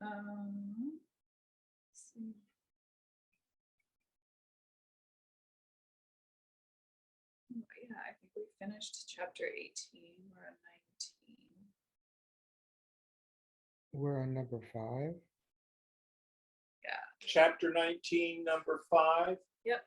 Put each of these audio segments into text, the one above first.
Let's see. Oh, yeah, I think we finished chapter 18. We're on 19. We're on number 5. Yeah. Chapter 19, number 5. Yep.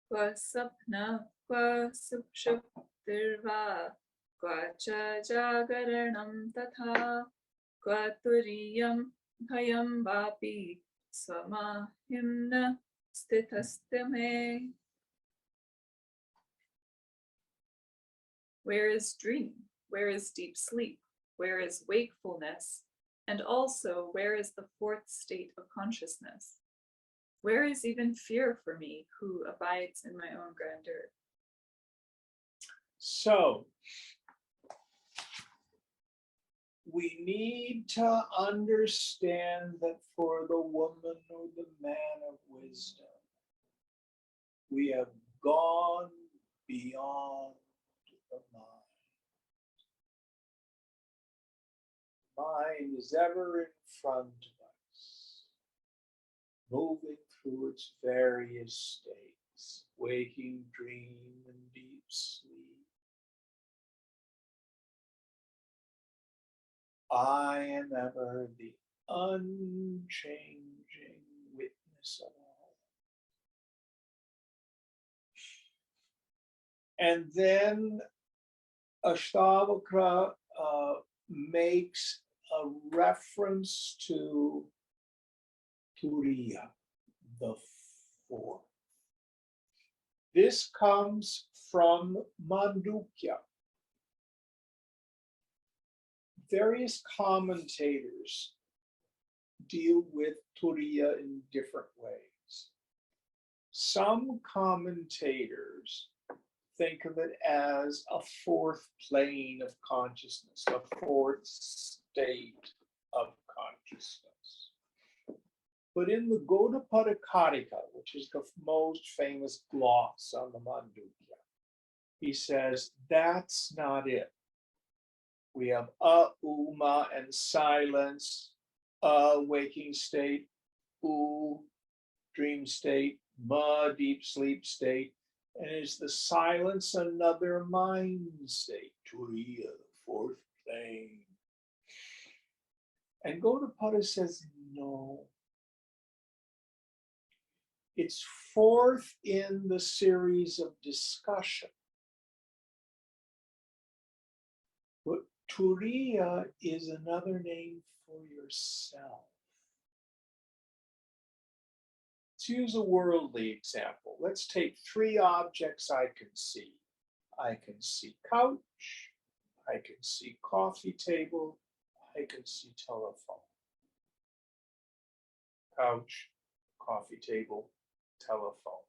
Kwa sapna, kwa supshuptirva, kwa cha jagaranam tatha, kwa turiyam bhayam vapi, samahimna stithastame. Where is dream? Where is deep sleep? Where is wakefulness? And also, where is the fourth state of consciousness? Where is even fear for me who abides in my own grandeur? So, we need to understand that for the woman or the man of wisdom, we have gone beyond the mind. Mind is ever in front of us, moving through its various states, waking, dream, and deep sleep. I am ever the unchanging witness of all. And then Ashtavakra makes a reference to Turiya, the fourth. This comes from Mandukya. Various commentators deal with Turiya in different ways. Some commentators think of it as a fourth plane of consciousness, a fourth state of consciousness. But in the Gaudapada Karika, which is the most famous gloss on the Mandukya, he says that's not it. We have uma and silence, waking state, dream state, deep sleep state, and is the silence another mind state, Turiya, the fourth plane. And Gaudapada says no. It's fourth in the series of discussion. But Turiya is another name for yourself. Let's use a worldly example. Let's take 3 objects I can see. I can see couch, I can see coffee table, I can see telephone. Couch, coffee table, telephone.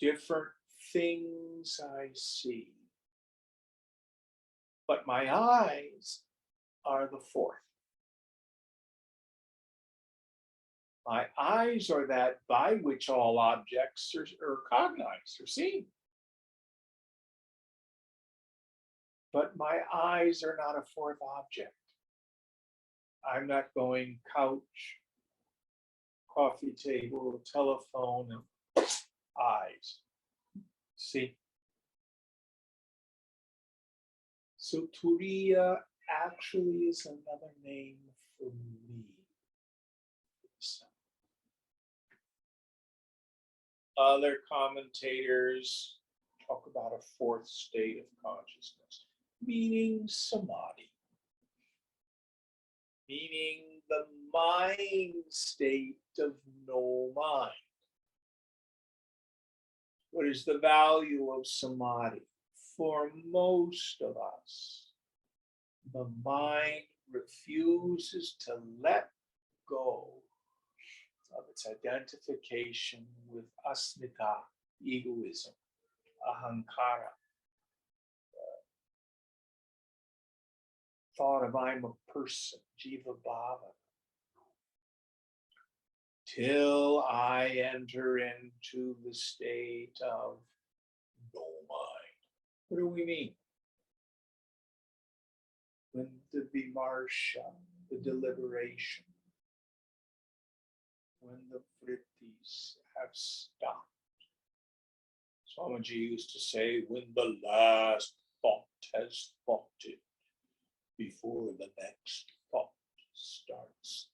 Different things I see. But my eyes are the fourth. My eyes are that by which all objects are cognized or seen. But my eyes are not a fourth object. I'm not going couch, coffee table, telephone, and eyes. See? So Turiya actually is another name for me. Other commentators talk about a fourth state of consciousness, meaning samadhi, meaning the mind state of no mind. What is the value of samadhi? For most of us, the mind refuses to let go of its identification with asmita, egoism, ahankara, thought of I'm a person, jiva bhava, till I enter into the state of no mind. What do we mean? When the vimarsha, the deliberation, when the vrittis have stopped. Swamiji used to say, when the last thought has thoughted before the next thought starts.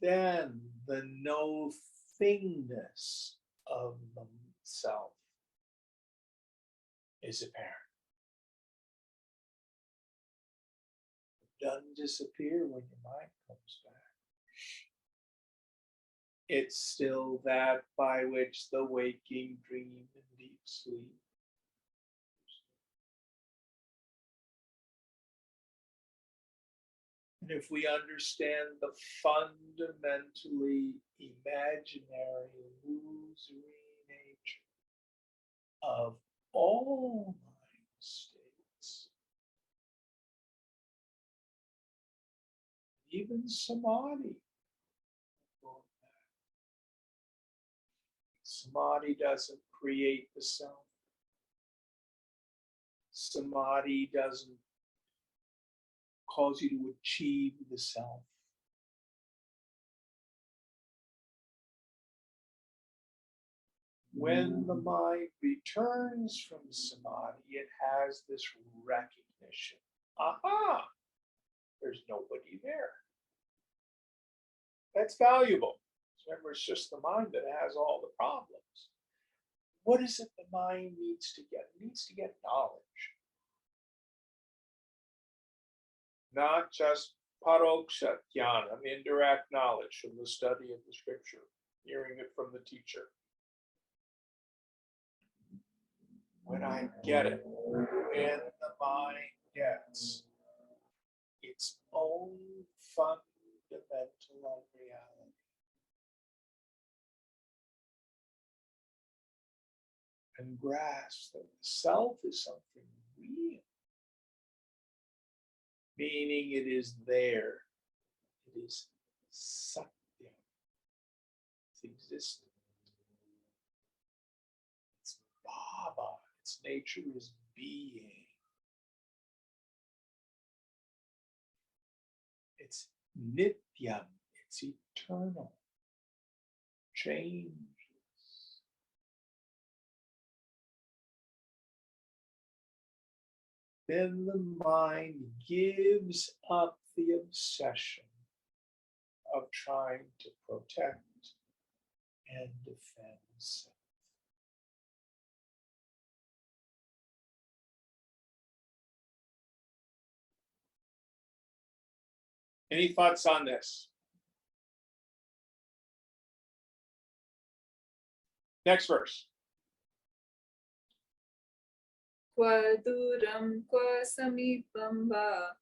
Then the no thingness of the self is apparent. It doesn't disappear when your mind comes back. It's still that by which the waking dream and deep sleep. And if we understand the fundamentally imaginary, illusory nature of all mind states, even samadhi, samadhi doesn't create the self. Samadhi doesn't cause you to achieve the self. When the mind returns from samadhi, it has this recognition. Aha, there's nobody there. That's valuable. Remember, it's just the mind that has all the problems. What is it the mind needs to get? It needs to get knowledge. Not just paroksha jnana, indirect knowledge from the study of the scripture, hearing it from the teacher. When I get it, when the mind gets its own fundamental unreality, and grasp that the self is something real, meaning it is there, it is satyam, it's existent, it's bhava, its nature is being, it's nityam, it's eternal, changeless. Then the mind gives up the obsession of trying to protect and defend self. Any thoughts on this? Next verse. Qua duram qua samipam va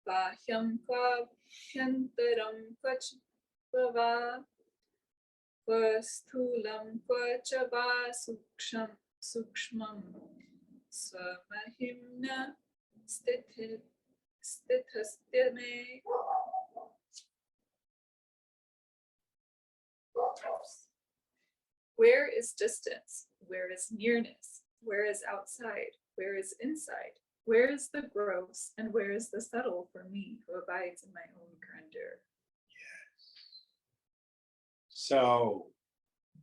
bahyam qua bhyantaram qua va qua sthulam qua cha va sukshmam svamahimna stithastya. Where is distance? Where is nearness? Where is outside? Where is inside? Where is the gross and where is the subtle for me who abides in my own grandeur? Yes. So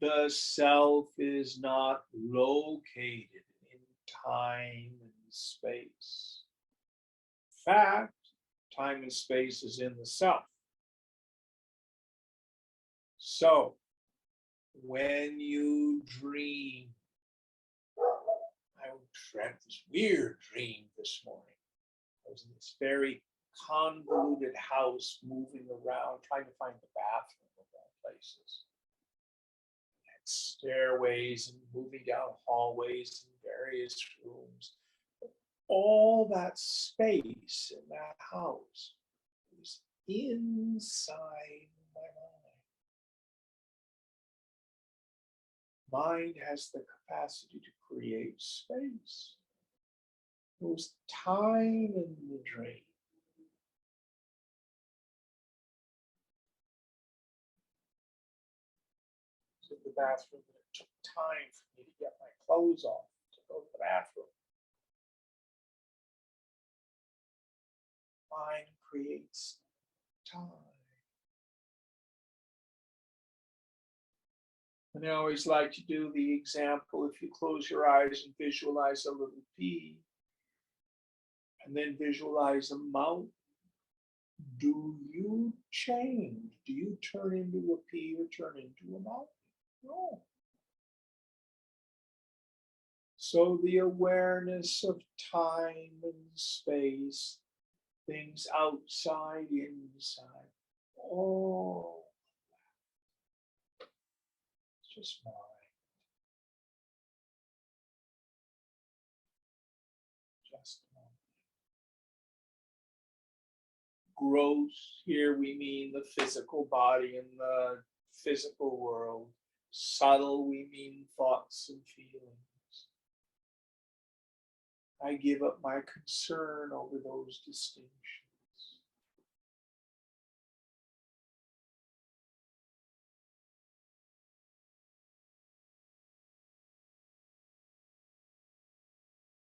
the self is not located in time and space. In fact, time and space is in the self. So when you dream, I dreamt this weird dream this morning. I was in this very convoluted house, moving around, trying to find the bathroom of all places. And stairways and moving down hallways in various rooms. All that space in that house was inside my mind. Mind has the capacity to create space. There was time in the dream. to the bathroom and it took time for me to get my clothes off to go to the bathroom. Mind creates time. And I always like to do the example, if you close your eyes and visualize a little pea, and then visualize a mountain, do you change? Do you turn into a pea or turn into a mountain? No. So the awareness of time and space, things outside, inside, oh, it's just mind. Just mind. Gross, here we mean the physical body and the physical world. Subtle, we mean thoughts and feelings. I give up my concern over those distinctions.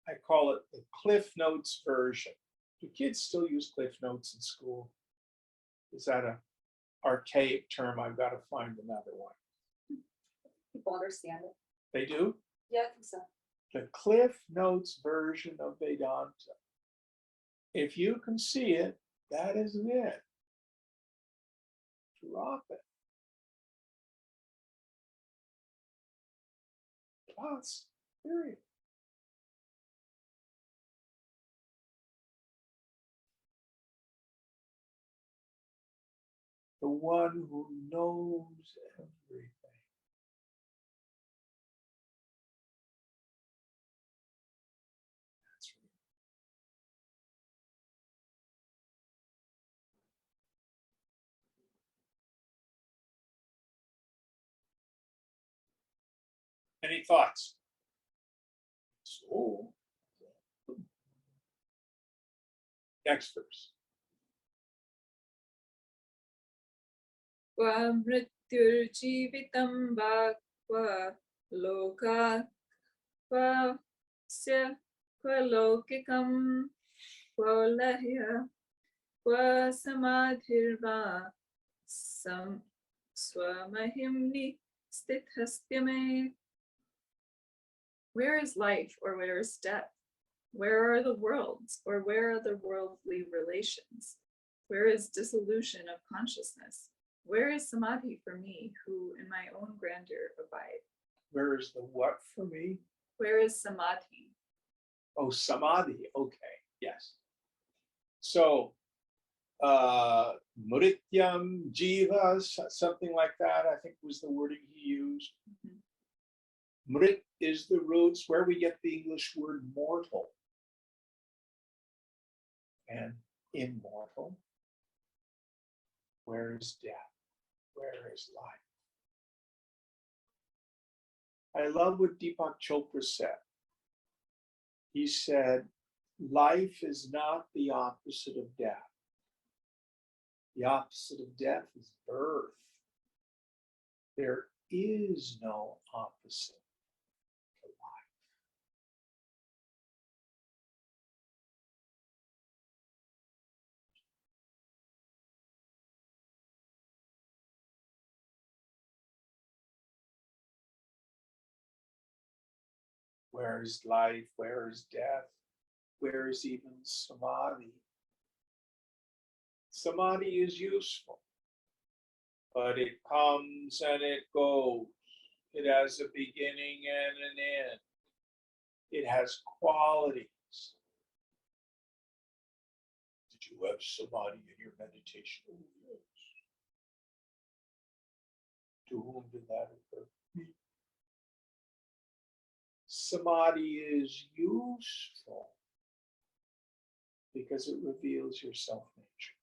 I call it the Cliff Notes version. Do kids still use Cliff Notes in school? Is that an archaic term? I've got to find another one. People understand it. They do? Yeah, I think so. The Cliff Notes version of Vedanta. If you can see it, that isn't it. Drop it. Thoughts, period. The one who knows everything. That's right. Any thoughts? So, next verse. Kwa mrityurjivitam va kwa loka kwa sya kwa lokikam kwa lahya kwa samadhirva swamahimni stithastyame. Where is life or where is death? Where are the worlds or where are the worldly relations? Where is dissolution of consciousness? Where is samadhi for me, who in my own grandeur abide? Where is the what for me? Where is samadhi? Oh, samadhi. Okay, yes. So, mrityam, jiva, something like that, I think was the wording he used. Mm-hmm. Mrit is the roots where we get the English word mortal. And immortal. Where is death? Where is life? I love what Deepak Chopra said. He said, life is not the opposite of death. The opposite of death is birth. There is no opposite to life. Where is life? Where is death? Where is even samadhi? Samadhi is useful, but it comes and it goes. It has a beginning and an end. It has qualities. Did you have samadhi in your meditation? Oh, yes. To whom did that occur? Samadhi is useful because it reveals your self-nature.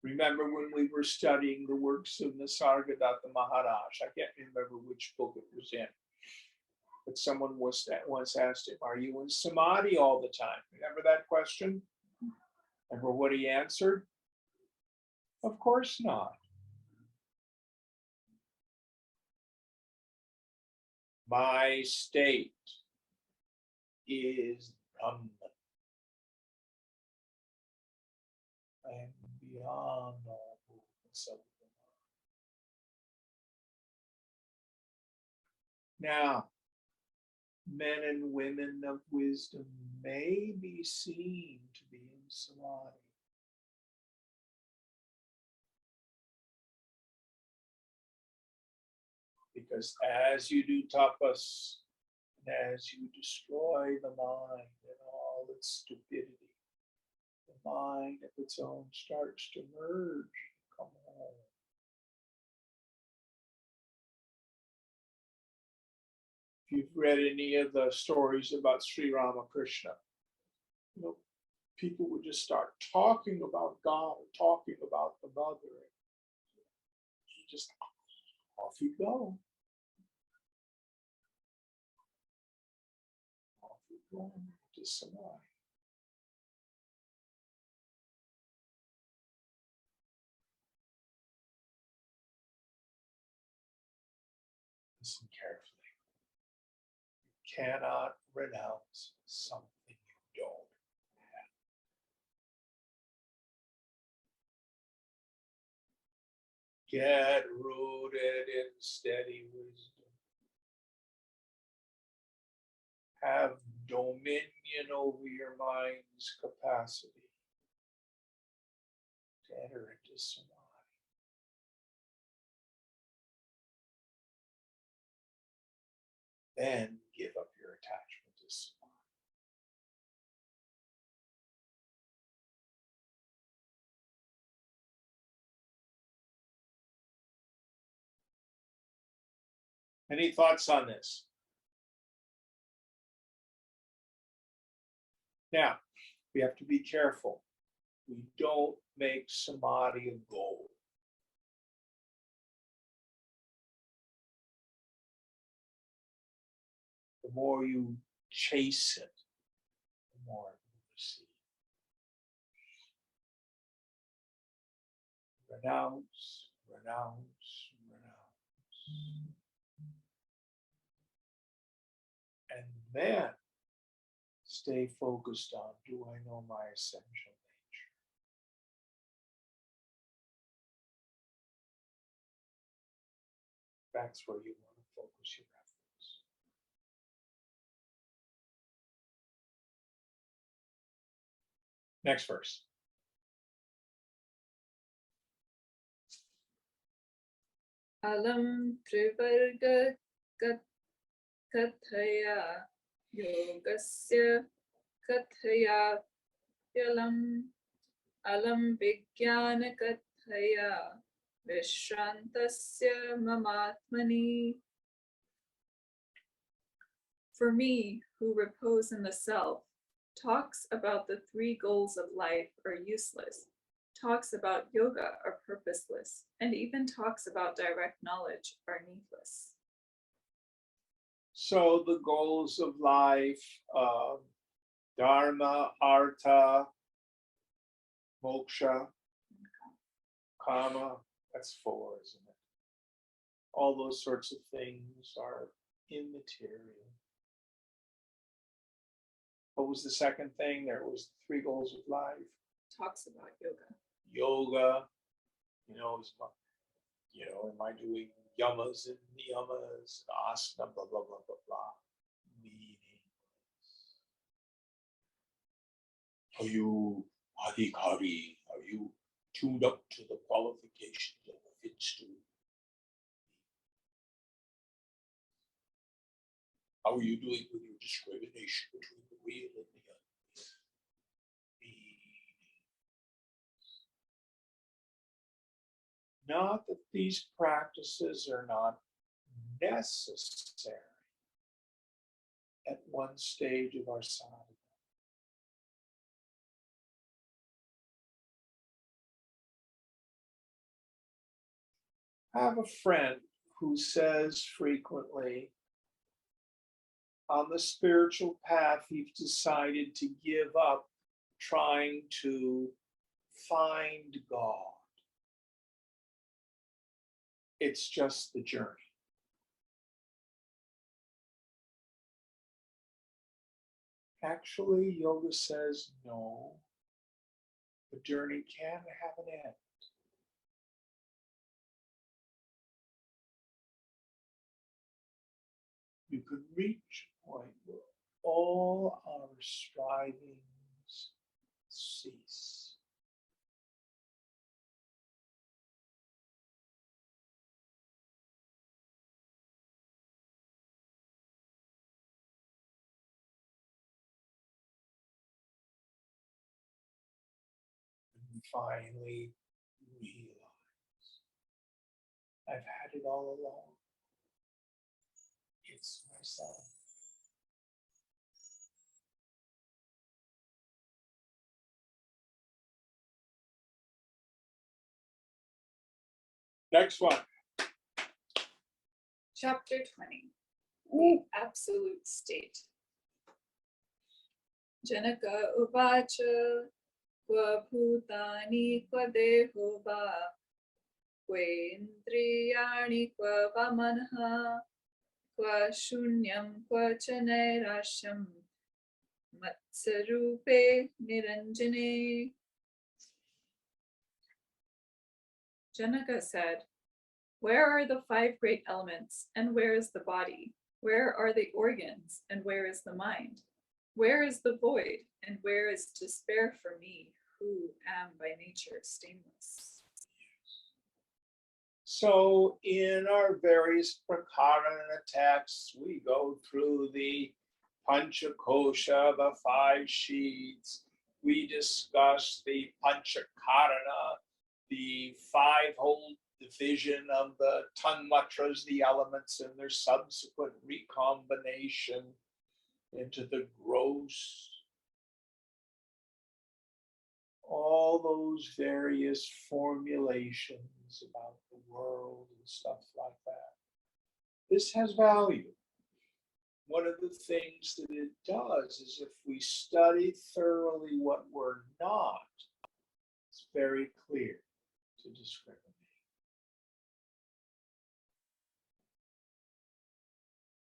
Remember when we were studying the works of Nisargadatta Maharaj, I can't remember which book it was in, but someone once asked him, are you in samadhi all the time? Remember that question? Remember what he answered? Of course not. My state is Brahman. I am beyond all movements of the mind. Now, men and women of wisdom may be seen to be in samadhi. Because as you do tapas, and as you destroy the mind and all its stupidity, the mind of its own starts to merge, come home. If you've read any of the stories about Sri Ramakrishna, you know, people would just start talking about God or talking about the mother. You just off you go. Off you go to samadhi. Listen carefully. You cannot renounce something you don't have. Get rooted in steady wisdom. Have dominion over your mind's capacity to enter into samadhi. Then give up your attachment to samadhi. Any thoughts on this? Now, we have to be careful. We don't make samadhi a goal. The more you chase it, the more it will receive. Renounce, renounce, renounce. And then stay focused on, do I know my essential nature? That's where you want to focus your efforts. Next verse. Alam trivarga kathaya yogasya kathaya yalam alam vijnana kathaya vishrantasya mamatmani. For me, who repose in the self, talks about the three goals of life are useless, talks about yoga are purposeless, and even talks about direct knowledge are needless. So the goals of life, dharma, artha, moksha, kama, that's four, isn't it? All those sorts of things are immaterial. What was the second thing? There was the three goals of life. Talks about yoga. Yoga, am I doing yamas and niyamas, asana, blah, blah, blah, blah, blah. Meaningless. Are you adhikari? Are you tuned up to the qualifications of a fit student? How are you doing with your discrimination between the real and the unreal? Not that these practices are not necessary at one stage of our sadhana. I have a friend who says frequently, on the spiritual path, he's decided to give up trying to find God. It's just the journey. Actually, yoga says no, the journey can have an end. You can reach a point where all our strivings cease. And finally realize I've had it all along. It's myself. Next one. Chapter 20. The Absolute State. Janaka uvacha kva bhutani kva deho va kva indriyani kva va manha kva shunyam kva cha nairashyam matsarupe niranjane. Janaka said, "Where are the five great elements, and where is the body? Where are the organs, and where is the mind? Where is the void, and where is despair for me, who am by nature stainless?" So in our various prakarana texts, we go through the Panchakosha, the five sheets. We discuss the Panchakarana, the five-fold division of the tanmatras, the elements, and their subsequent recombination into the gross. All those various formulations about the world and stuff like that. This has value. One of the things that it does is if we study thoroughly what we're not, it's very clear to discriminate.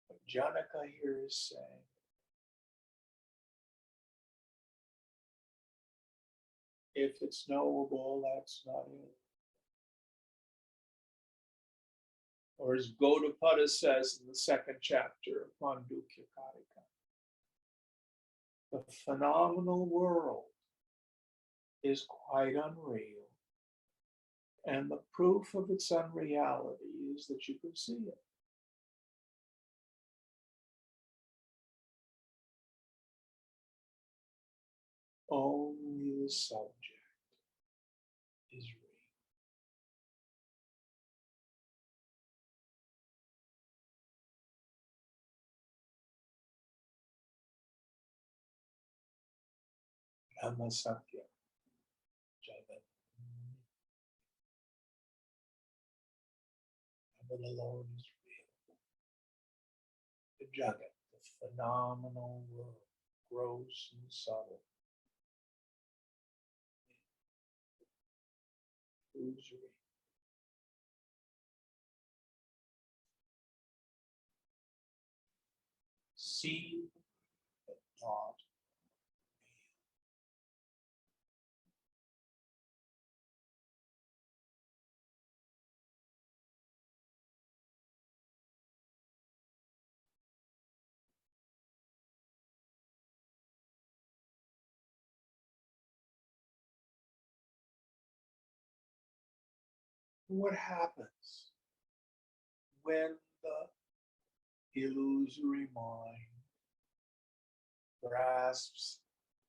What Janaka here is saying, if it's knowable, that's not it. Or as Gaudapada says in the second chapter of Mandukya Karika, the phenomenal world is quite unreal, and the proof of its unreality is that you can see it. Only the subject is real. Brahma Satya Jagat. Brahman alone is real. The Jagat, the phenomenal world, gross and subtle, illusory. Seen but not real. What happens when the illusory mind grasps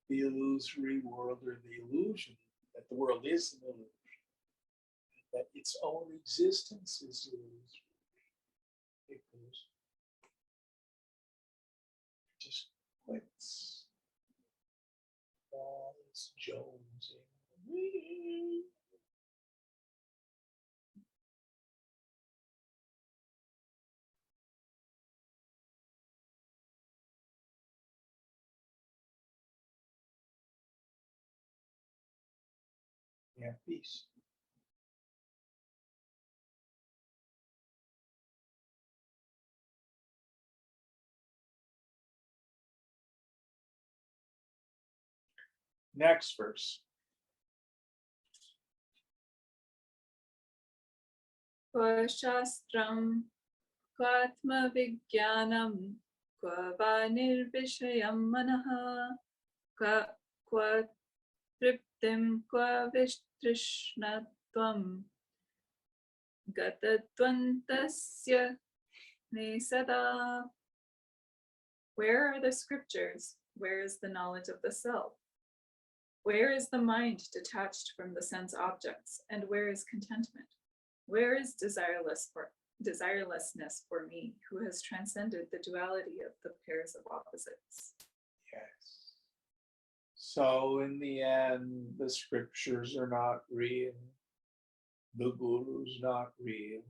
the illusory world, or the illusion that the world is an illusion, that its own existence is illusory? It goes, just quits all its jonesing. have peace. Next verse. Kva shastram, kvatma vijnanam, kva va nirvishayam manaha, kva triptim, kva vishtrishnatvam, gatadvantasya me sada. Where are the scriptures? Where is the knowledge of the self? Where is the mind detached from the sense objects? And where is contentment? Where is desirelessness for me, who has transcended the duality of the pairs of opposites? Yes. So in the end, the scriptures are not real. The guru's not real.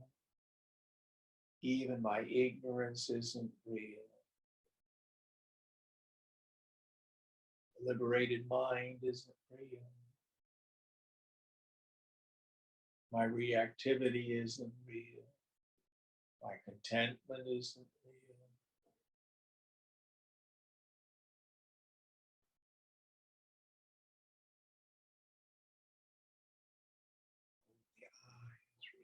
Even my ignorance isn't real. The liberated mind isn't real. My reactivity isn't real. My contentment isn't real. The I is real.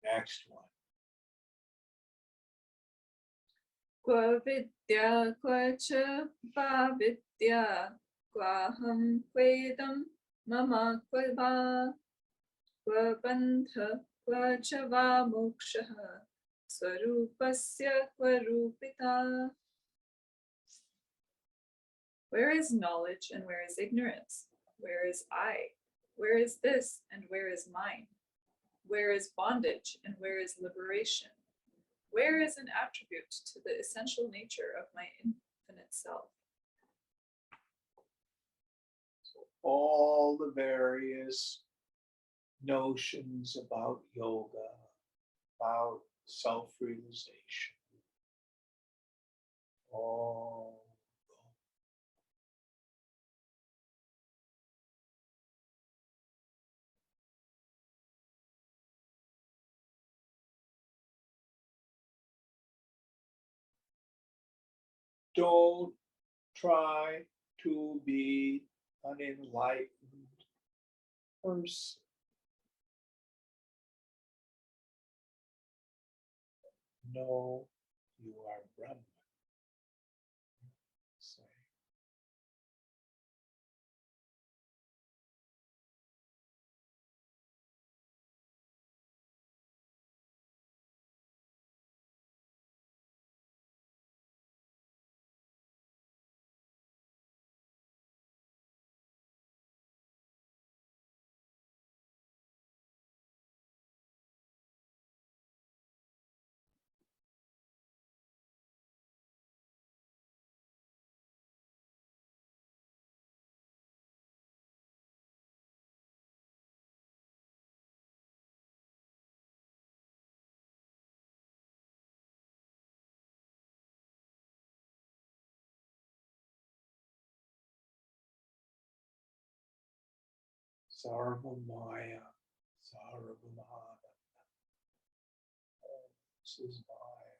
Next one. Kva vidya, kva cha va vidya, kvaham kvedam mama kva va, kva bandha, kva cha va mokshaha, swarupasya kva rupita. Where is knowledge and where is ignorance? Where is I? Where is this and where is mine? Where is bondage and where is liberation? Where is an attribute to the essential nature of my infinite self? All the various notions about yoga, about self-realization, all gone. Don't try to be an enlightened person. No, you are Brahman. Say. Sarvamaya, Sarvamana. This is Maya.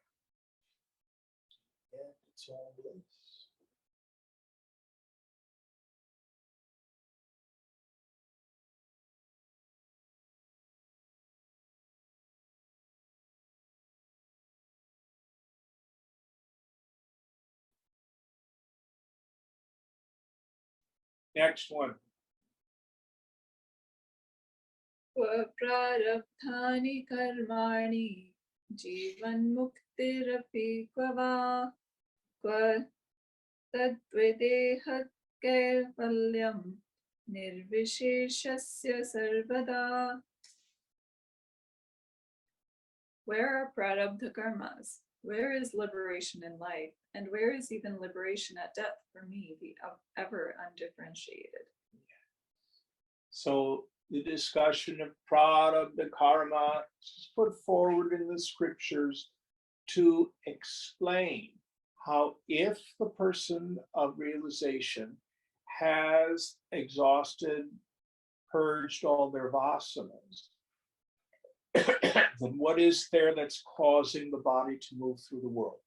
And it's all bliss. Next one. Kva prarabdhani karmani, jivan muktirapi kva va, kva tadvideha kaivalyam, nirvisheshasya sarvada. Where are prarabdha karmas? Where is liberation in life? And where is even liberation at death for me, the ever undifferentiated? So the discussion of prarabdha karma is put forward in the scriptures to explain how if the person of realization has exhausted, purged all their vasanas, then what is there that's causing the body to move through the world?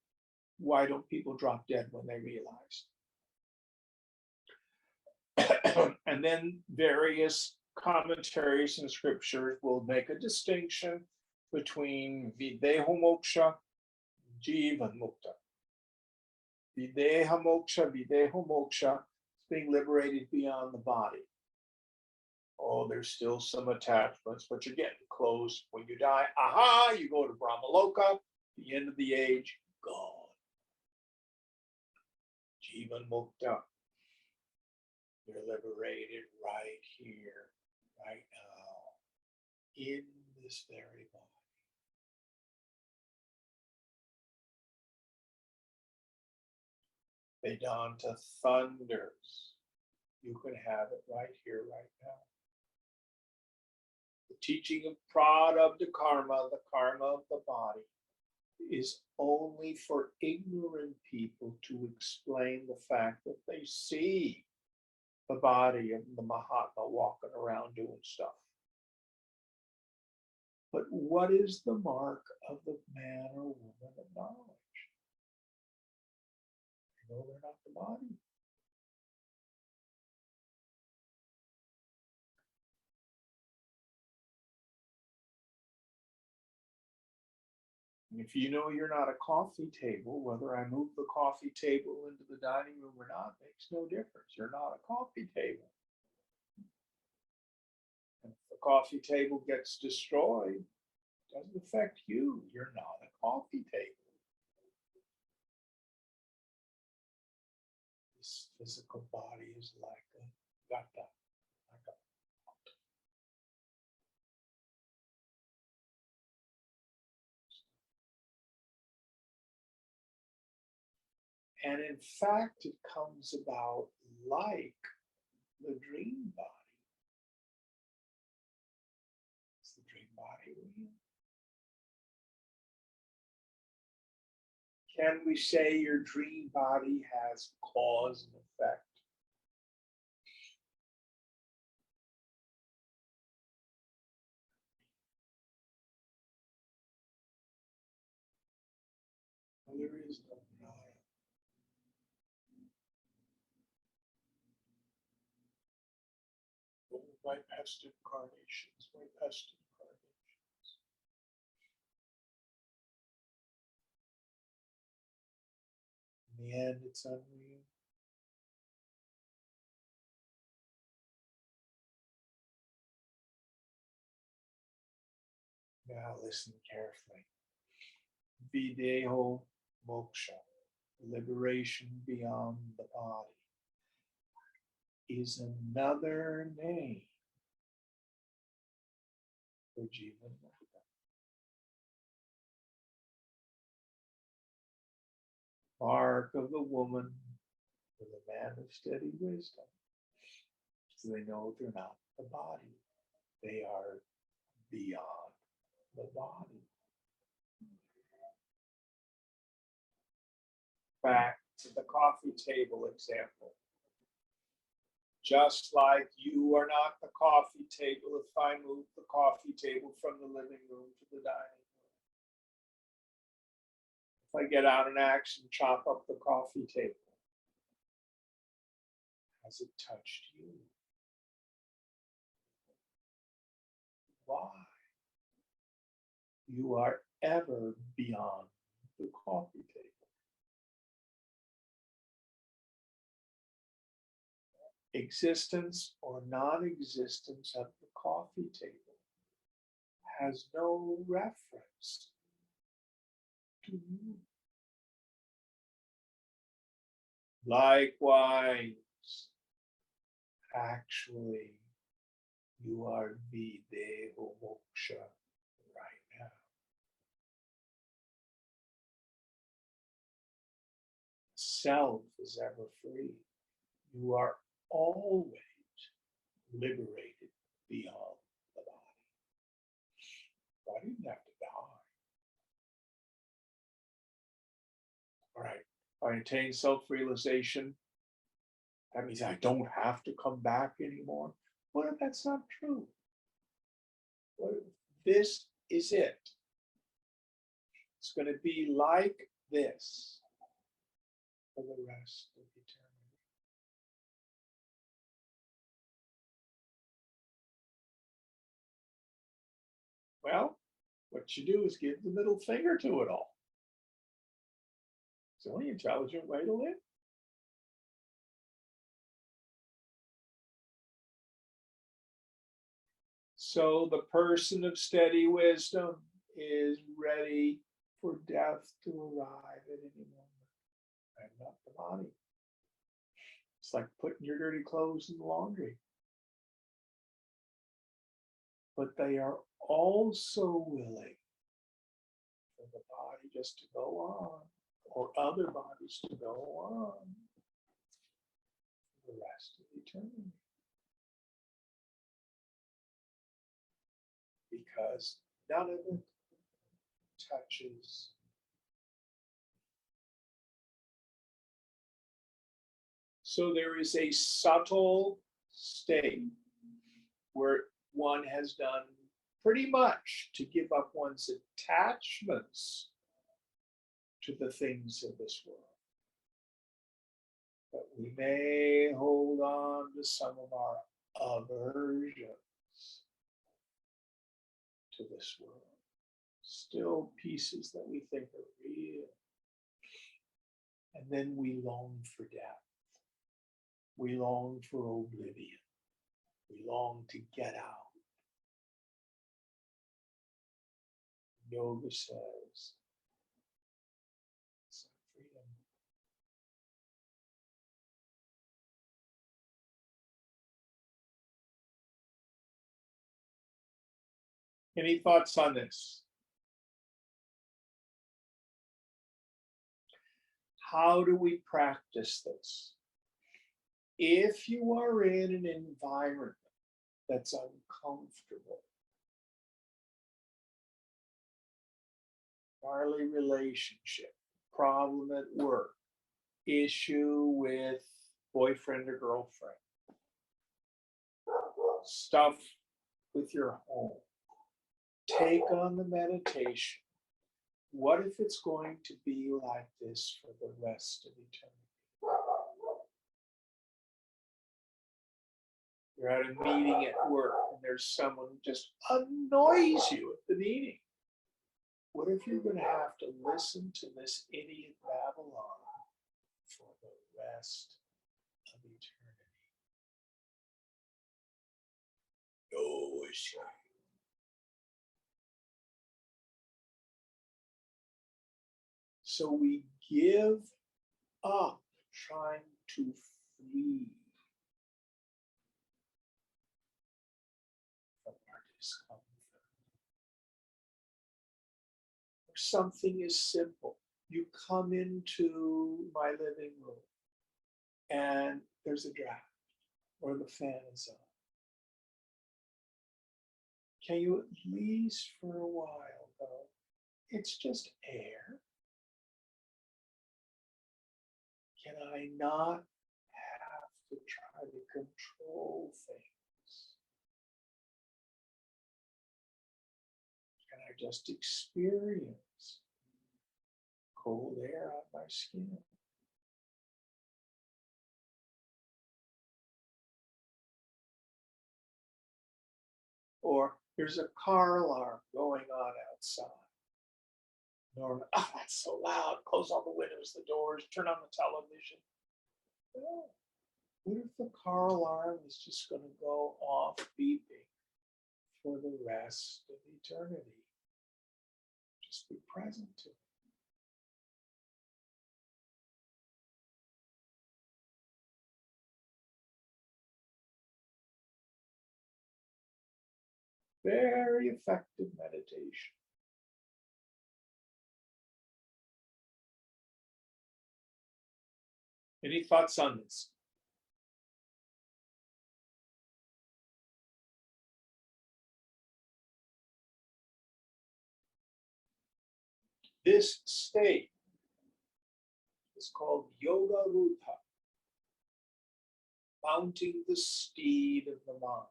Why don't people drop dead when they realize? And then various commentaries and scriptures will make a distinction between videha moksha, jivan mukta. Videha moksha, being liberated beyond the body. Oh, there's still some attachments, but you're getting close. When you die, aha, you go to Brahmaloka, the end of the age, gone. Jivan mukta. You're liberated right here, right now, in this very body. Vedanta thunders. You can have it right here, right now. The teaching of prarabdha karma, the karma of the body, is only for ignorant people to explain the fact that they see the body of the Mahatma walking around doing stuff. But what is the mark of the man or woman of knowledge? They know they're not the body. And if you know you're not a coffee table, whether I move the coffee table into the dining room or not makes no difference. You're not a coffee table. And if the coffee table gets destroyed, it doesn't affect you. You're not a coffee table. This physical body is like a gata, like a pot. And in fact, it comes about like the dream body. Is the dream body real? Can we say your dream body has cause and effect? Well, there is no denial. My past incarnations, my past incarnations. In the end, it's unreal. Now listen carefully. Videho moksha, liberation beyond the body, is another name for jivan mukta. Mark of the woman with a man of steady wisdom. So they know they're not the body. They are beyond the body. Back to the coffee table example. Just like you are not the coffee table if I move the coffee table from the living room to the dining room. If I get out an axe and chop up the coffee table, has it touched you? Why? You are ever beyond the coffee table. Existence or non-existence of the coffee table has no reference to you. Likewise, actually, you are videho moksha right now. Self is ever free. You are always liberated beyond the body. I didn't have to die. All right, if I attain self-realization, that means I don't have to come back anymore. What if that's not true? What if this is it? It's going to be like this for the rest of eternity. Well, what you do is give the middle finger to it all. It's the only intelligent way to live. So the person of steady wisdom is ready for death to arrive at any moment, and not the body. It's like putting your dirty clothes in the laundry. But they are also willing for the body just to go on, or other bodies to go on for the rest of eternity. Because none of it touches. So there is a subtle state where one has done pretty much to give up one's attachments to the things of this world. But we may hold on to some of our aversions to this world. Still pieces that we think are real. And then we long for death. We long for oblivion. We long to get out. Yoga says, it's freedom. Any thoughts on this? How do we practice this? If you are in an environment that's uncomfortable, gnarly relationship, problem at work, issue with boyfriend or girlfriend, stuff with your home, take on the meditation. What if it's going to be like this for the rest of eternity? You're at a meeting at work and there's someone who just annoys you at the meeting. What if you're going to have to listen to this idiot Babylon for the rest of eternity? No issue. So we give up trying to flee from our discomfort. Or something as simple. You come into my living room and there's a draft or the fan is on. Can you at least for a while go, it's just air? Can I not have to try to control things? Can I just experience cold air on my skin? Or there's a car alarm going on outside. Norman, oh, that's so loud. Close all the windows, the doors, turn on the television. Oh, what if the car alarm is just going to go off beeping for the rest of eternity? Just be present to it. Very effective meditation. Any thoughts on this? This state is called Yoga Rutha, mounting the steed of the mind.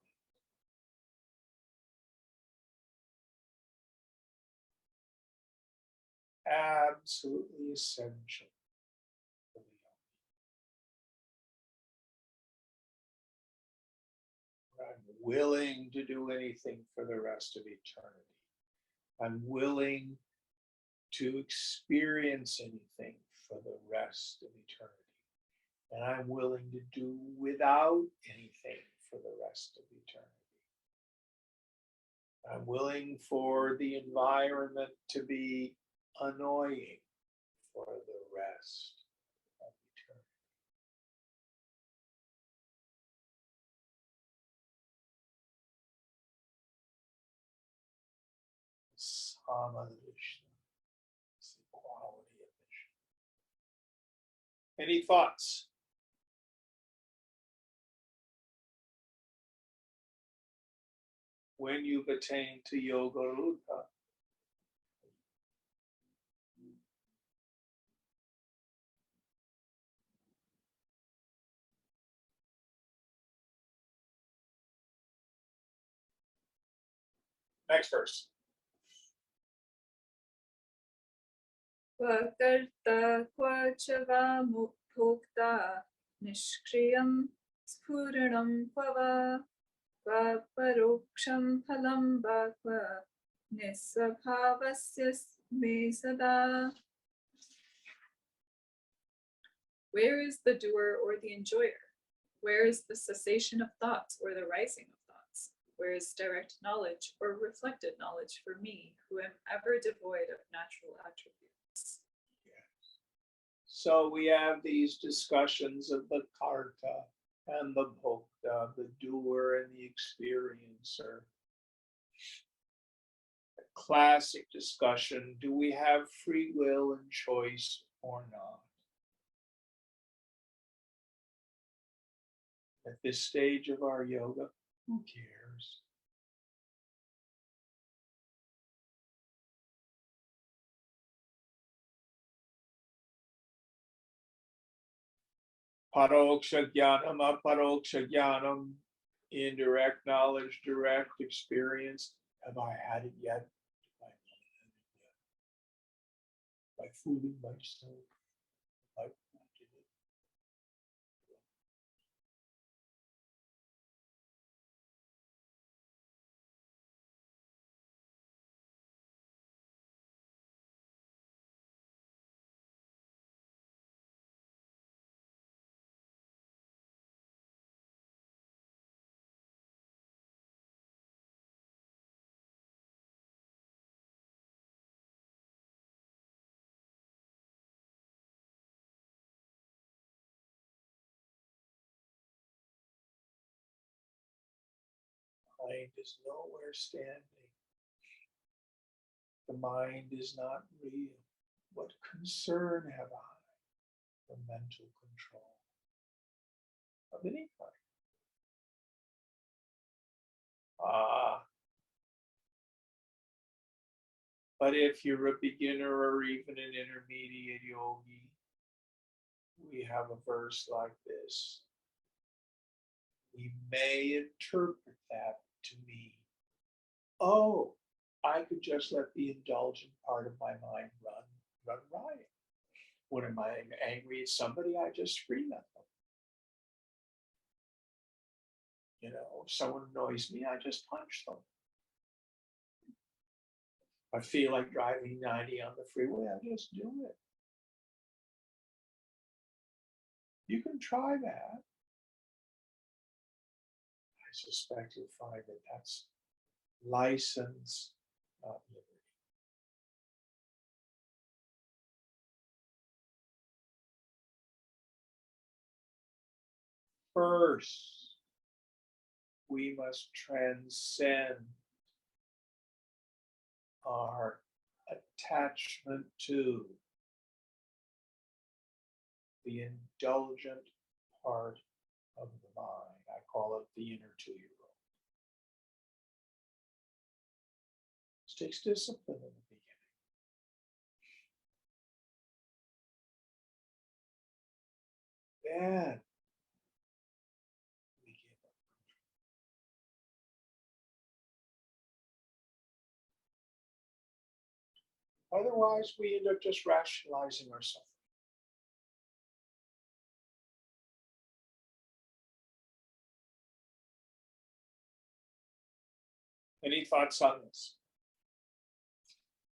Absolutely essential for the yogi. I'm willing to do anything for the rest of eternity. I'm willing to experience anything for the rest of eternity. And I'm willing to do without anything for the rest of eternity. I'm willing for the environment to be annoying for the rest of eternity. Samadrishna is the quality of vision. Any thoughts? When you've attained to Yoga Rutha, next verse. Kva karta kva ch va bhokta nishkriyam sphuranam kva paroksham phalam va kva nisvabhavasya me sada. Where is the doer or the enjoyer? Where is the cessation of thoughts or the rising of thoughts? Where is direct knowledge or reflected knowledge for me, who am ever devoid of natural attributes? Yes. So we have these discussions of the karta and the bhokta, the doer and the experiencer. A classic discussion, do we have free will and choice or not? At this stage of our yoga, who cares? Paroksha jnanam, aparoksha jnanam, indirect knowledge, direct experience. Have I had it yet? Have I not had it yet? By fooling myself, I wanted it. Mind is nowhere standing. The mind is not real. What concern have I for mental control of any kind? But if you're a beginner or even an intermediate yogi, we have a verse like this. We may interpret that to mean, oh, I could just let the indulgent part of my mind run riot. When am I angry at somebody, I just scream at them. You know, if someone annoys me, I just punch them. If I feel like driving 90 on the freeway, I just do it. You can try that. I suspect you'll find that that's license, not liberty. First, we must transcend our attachment to the indulgent part of the mind. I call it the inner 2-year-old. This takes discipline in the beginning. then we give up. Otherwise, we end up just rationalizing our suffering. Any thoughts on this?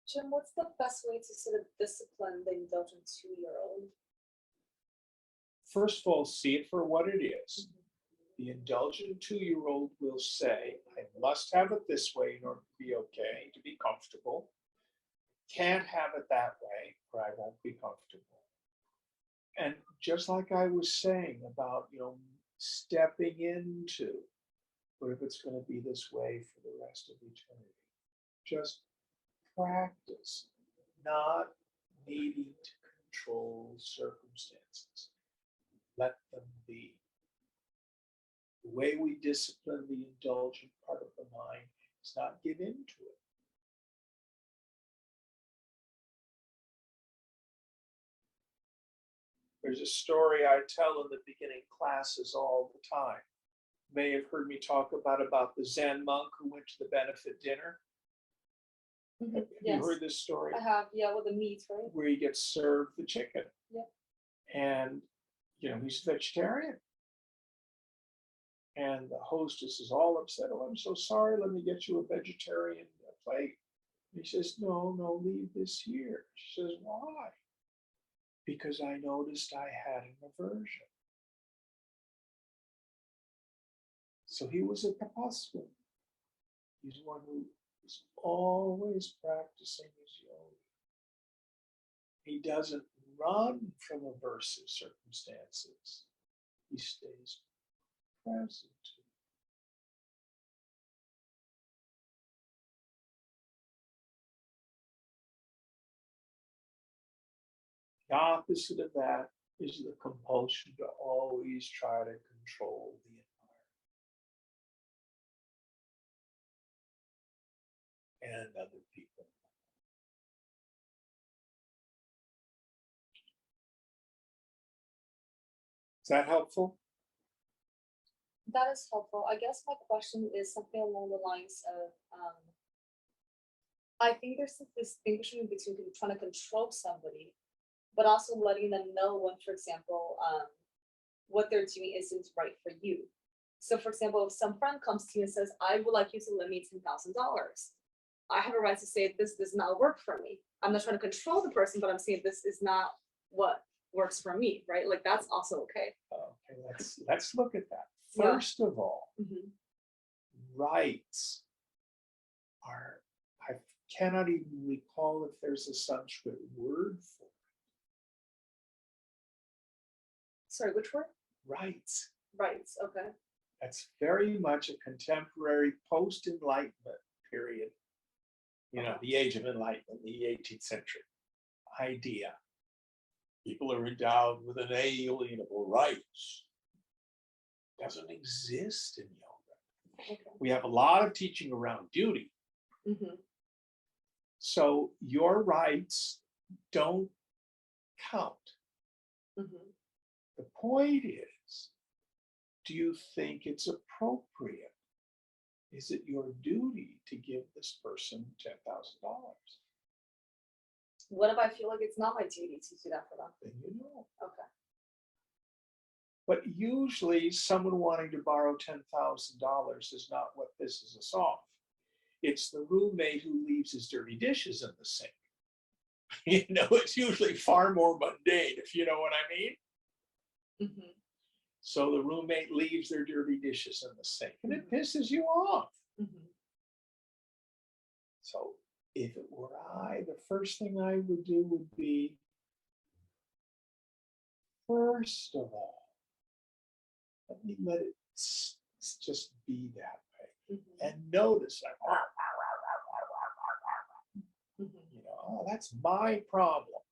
Jim, what's the best way to sort of discipline the indulgent 2-year-old? First of all, see it for what it is. The indulgent 2-year-old will say, I must have it this way in order to be okay, to be comfortable. Can't have it that way or I won't be comfortable. And just like I was saying about, stepping into what if it's going to be this way for the rest of eternity. Just practice not needing to control circumstances. Let them be. The way we discipline the indulgent part of the mind is not give in to it. There's a story I tell in the beginning classes all the time. You may have heard me talk about the Zen monk who went to the benefit dinner. Have Yes. you heard this story? I have, yeah, with the meat, right? Where he gets served the chicken. Yep. And, he's a vegetarian. And the hostess is all upset. Oh, I'm so sorry. Let me get you a vegetarian plate. He says, no, leave this here. She says, why? Because I noticed I had an aversion. So he was a tapasvi. He's one who is always practicing his yoga. He doesn't run from aversive circumstances. He stays present. The opposite of that is the compulsion to always try to control the environment and other people. Is that helpful? That is helpful. I guess my question is something along the lines of, I think there's a distinction between trying to control somebody, but also letting them know when, for example, what they're doing isn't right for you. So for example, if some friend comes to you and says, I would like you to lend me $10,000, I have a right to say, this does not work for me. I'm not trying to control the person, but I'm saying this is not what works for me, right? Like that's also okay. Okay, let's look at that. Yeah. First of all, rights are, I cannot even recall if there's a Sanskrit word for it. Sorry, which word? Rights. Rights, okay. That's very much a contemporary post-Enlightenment period. The age of enlightenment, the 18th century idea. People are endowed with inalienable rights. Doesn't exist in yoga. Okay. We have a lot of teaching around duty. So your rights don't count. The point is, do you think it's appropriate? Is it your duty to give this person $10,000? What if I feel like it's not my duty to do that for them? Then you know. Okay. But usually someone wanting to borrow $10,000 is not what pisses us off. It's the roommate who leaves his dirty dishes in the sink. It's usually far more mundane, if you know what I mean. So the roommate leaves their dirty dishes in the sink and it pisses you off. So if it were I, the first thing I would do would be, first of all, let me let it just be that way. And notice, oh, that's my problem.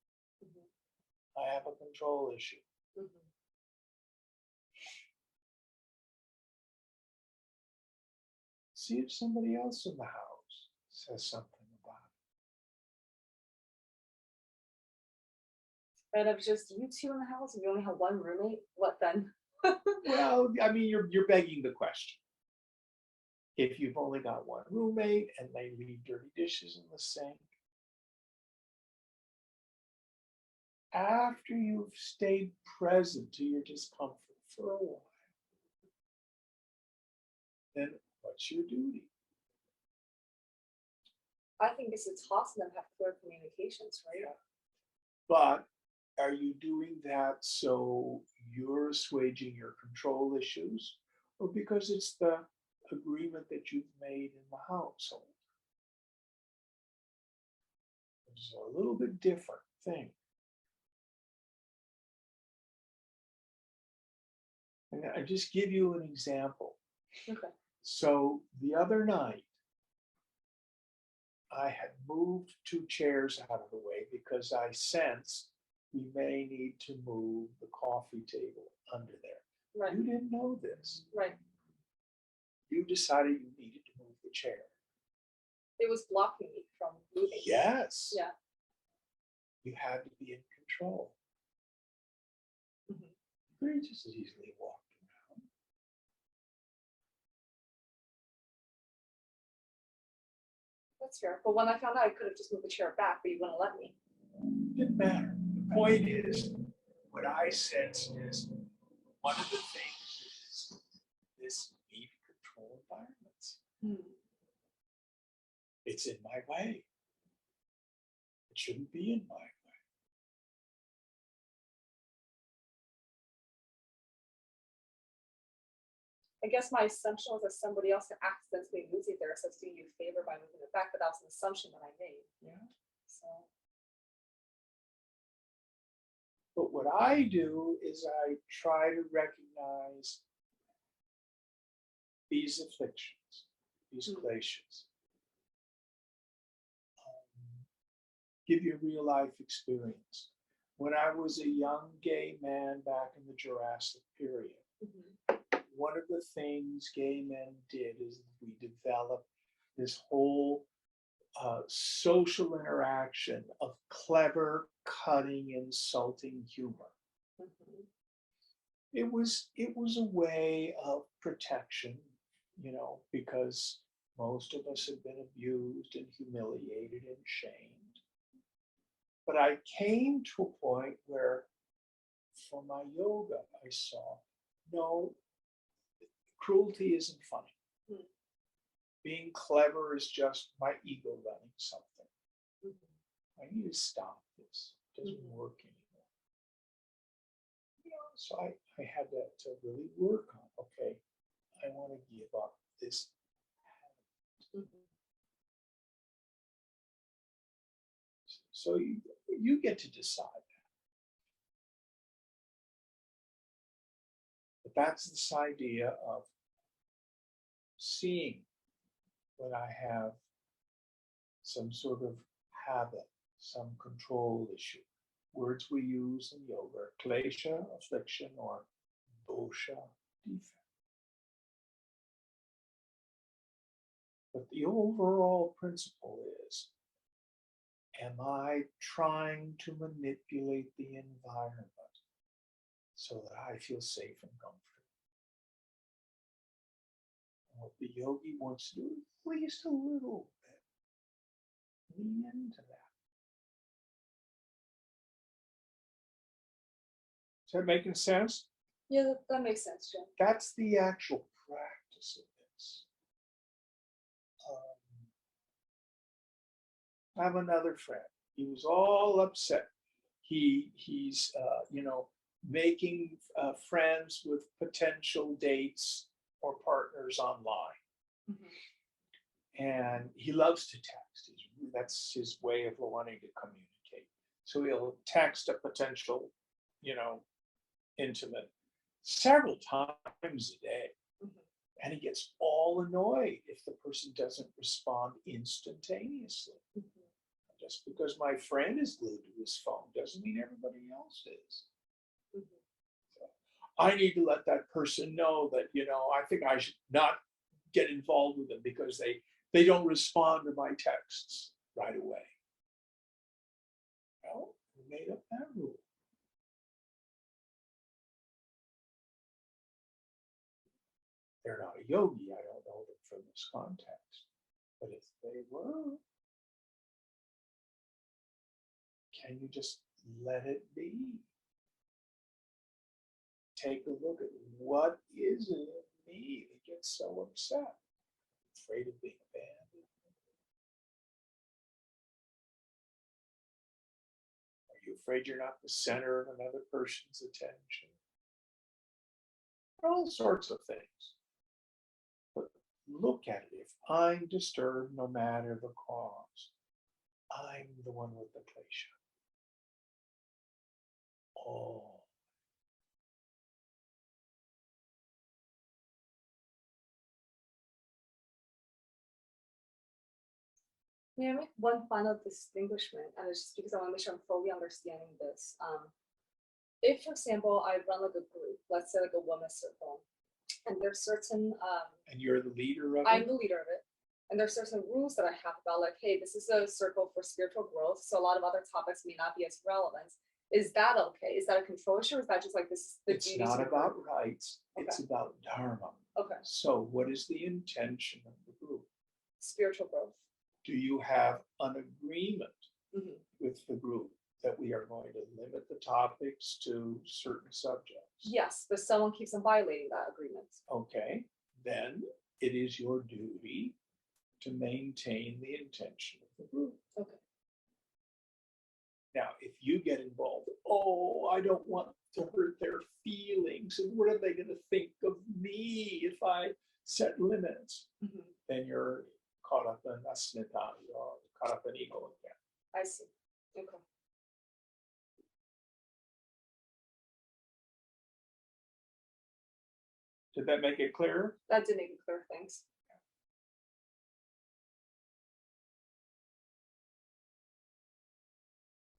I have a control issue. See if somebody else in the house says something about And if just you two in the house and you only have one roommate, what then? Well, I mean, you're begging the question. If you've only got one roommate and they leave dirty dishes in the sink, after you've stayed present to your discomfort for a while, then what's your duty? I think it's a toss and them have clear communications, right? Yeah. But are you doing that so you're assuaging your control issues, or because it's the agreement that you've made in the household? It's a little bit different thing. And I just give you an example. Okay. So the other night, I had moved 2 chairs out of the way because I sensed we may need to move the coffee table under there. Right. You didn't know this. Right. You decided you needed to move the chair. It was blocking me from moving. Yes. Yeah. You had to be in control. Mhm. You could just as easily walked around. That's fair. But when I found out, I could have just moved the chair back, but you wouldn't let me. Didn't matter. The point is, what I sense is one of the things is this need to control environments. It's in my way. It shouldn't be in my way. I guess my assumption was that somebody else had accidentally moved it there, so it's doing you a favor by moving it back, but that was an assumption that I made. Yeah. So But what I do is I try to recognize these afflictions, these glaciers. Give you a real life experience. When I was a young gay man back in the Jurassic period, one of the things gay men did is we developed this whole social interaction of clever, cutting, insulting humor. It was a way of protection, you know, because most of us have been abused and humiliated and shamed. But I came to a point where, for my yoga, I saw, no, cruelty isn't funny. Being clever is just my ego running something. I need to stop this. It doesn't work anymore. You know, so I had to really work on, okay, I want to give up this habit. So you get to decide that. But that's this idea of seeing when I have some sort of habit, some control issue. Words we use in yoga, klesha, affliction, or dosha, defect. But the overall principle is, am I trying to manipulate the environment so that I feel safe and comfortable? And what the yogi wants to do is at least a little bit. Lean into that. Is that making sense? yeah, that makes sense, Jim. That's the actual practice of this. I have another friend. He was all upset. He's you know, making friends with potential dates or partners online, and he loves to text. That's his way of wanting to communicate. So he'll text a potential, you know, intimate several times a day. And he gets all annoyed if the person doesn't respond instantaneously. Just because my friend is glued to his phone doesn't mean everybody else is. So I need to let that person know that, you know, I think I should not get involved with them because they don't respond to my texts right away. Well, we made up that rule. they're not a yogi. I don't know them from this context. But if they were, can you just let it be? Take a look at what is it in me that gets so upset, afraid of being abandoned. Are you afraid you're not the center of another person's attention? All sorts of things. But look at it. If I'm disturbed, no matter the cause, I'm the one with the klesha. Oh. May I make one final distinguishment? And it's just because I want to make sure I'm fully understanding this. If, for example, I run like a group, let's say like a women's circle, and there's certain And you're the leader of it? I'm the leader of it. And there's certain rules that I have about like, hey, this is a circle for spiritual growth. So a lot of other topics may not be as relevant. Is that okay? Is that a control issue? Or is that just like this? It's not about rights. It's about dharma. Okay. So what is the intention of the group? Spiritual growth. Do you have an agreement Mm-hmm. with the group that we are going to limit the topics to certain subjects? Yes, but someone keeps on violating that agreement. Okay, then it is your duty to maintain the intention of the group. Okay. Now, if you get involved, oh, I don't want to hurt their feelings, and what are they going to think of me if I set limits? Mm-hmm. Then you're caught up in asmita, you're caught up in ego again. I see. Okay. Did that make it clearer? That did make it clear. Thanks.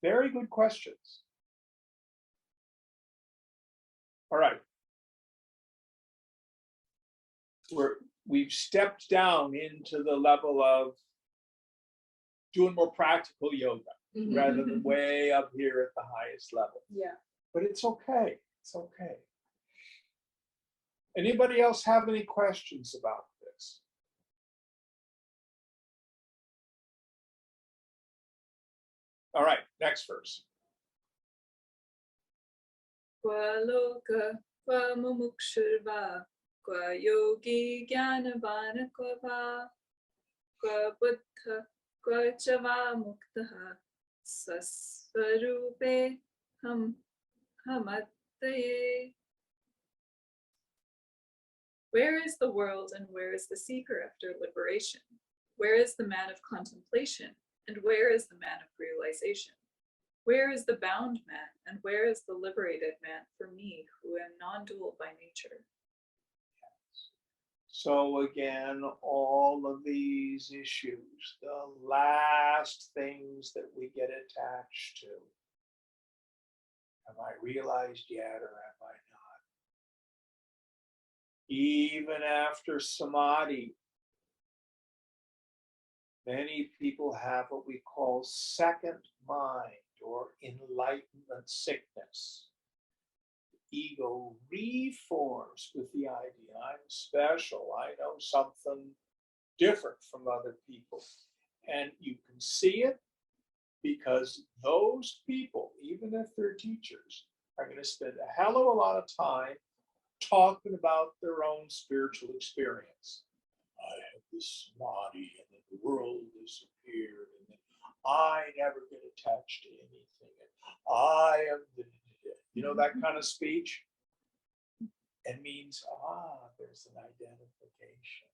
Very good questions. All right. We've stepped down into the level of doing more practical yoga Mm-hmm. rather than way up here at the highest level. Yeah. But it's okay. It's okay. Anybody else have any questions about this? All right, next verse. Kwa loka, kwa mumukshurva, kwa yogi jnanavana kwa va, kwa buddha, kwa chava muktaha, sasvarupe hamattaye. Where is the world and where is the seeker after liberation? Where is the man of contemplation and where is the man of realization? Where is the bound man and where is the liberated man for me who am non-dual by nature? So again, all of these issues, the last things that we get attached to. Have I realized yet or have I not? Even after samadhi, many people have what we call second mind or enlightenment sickness. The ego reforms with the idea, I'm special, I know something different from other people. And you can see it because those people, even if they're teachers, are going to spend a hell of a lot of time talking about their own spiritual experience. I had this samadhi and then the world disappeared and then I never get attached to anything. And I am the, you know, that kind of speech. It means, there's an identification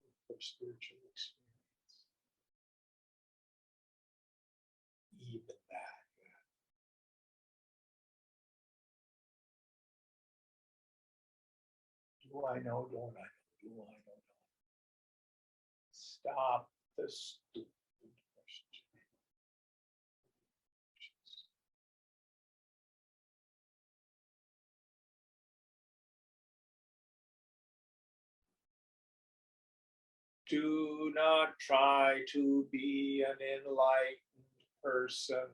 with their spiritual experience. Even that. Do I know? Don't I know? Do I know? Don't I? Stop the stupid question. Do not try to be an enlightened person.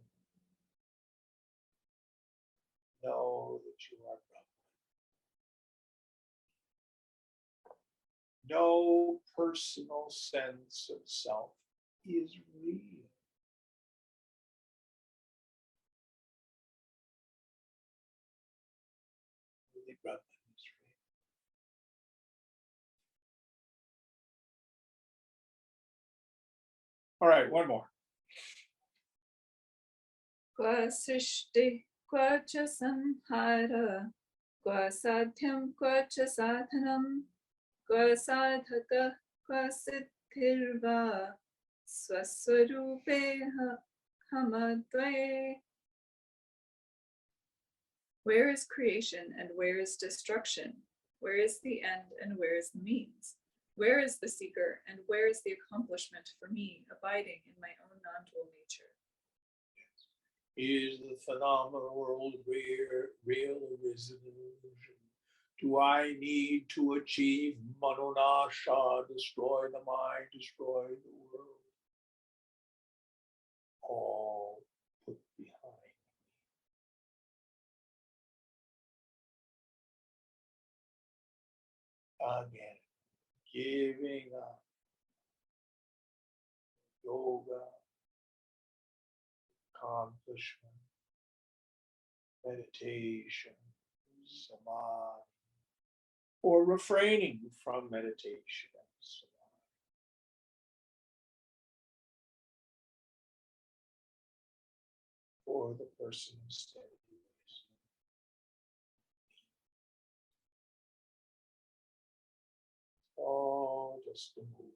Know that you are Brahman. No personal sense of self is real. Really brought that mystery. All right, one more. Kwa srishti, kwa cha samhara, kwa sadhyam, kwa cha sadhanam, kwa sadhaka, kwa siddhirva, swaswarupe hamadvaye. Where is creation and where is destruction? Where is the end and where is the means? Where is the seeker and where is the accomplishment for me abiding in my own non-dual nature? Is the phenomenal world real or is it an illusion? Do I need to achieve manonasha, destroy the mind, destroy the world? All put behind me. Again, giving up yoga, accomplishment, meditation, samadhi, or refraining from meditation and samadhi. For the person instead of all just a movie.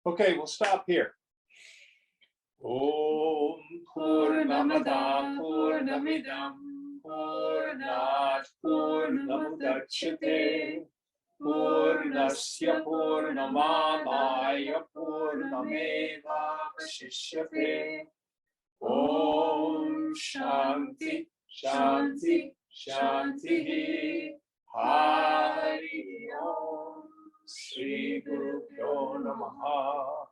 Okay, we'll stop here. Om Purnamada Purnamidam Purnat Purnamudachyate Purnasya Purnamadaya Purnameva Vashishyate. Om Shanti Shanti Shanti Hari Om Sri Guru Namaha.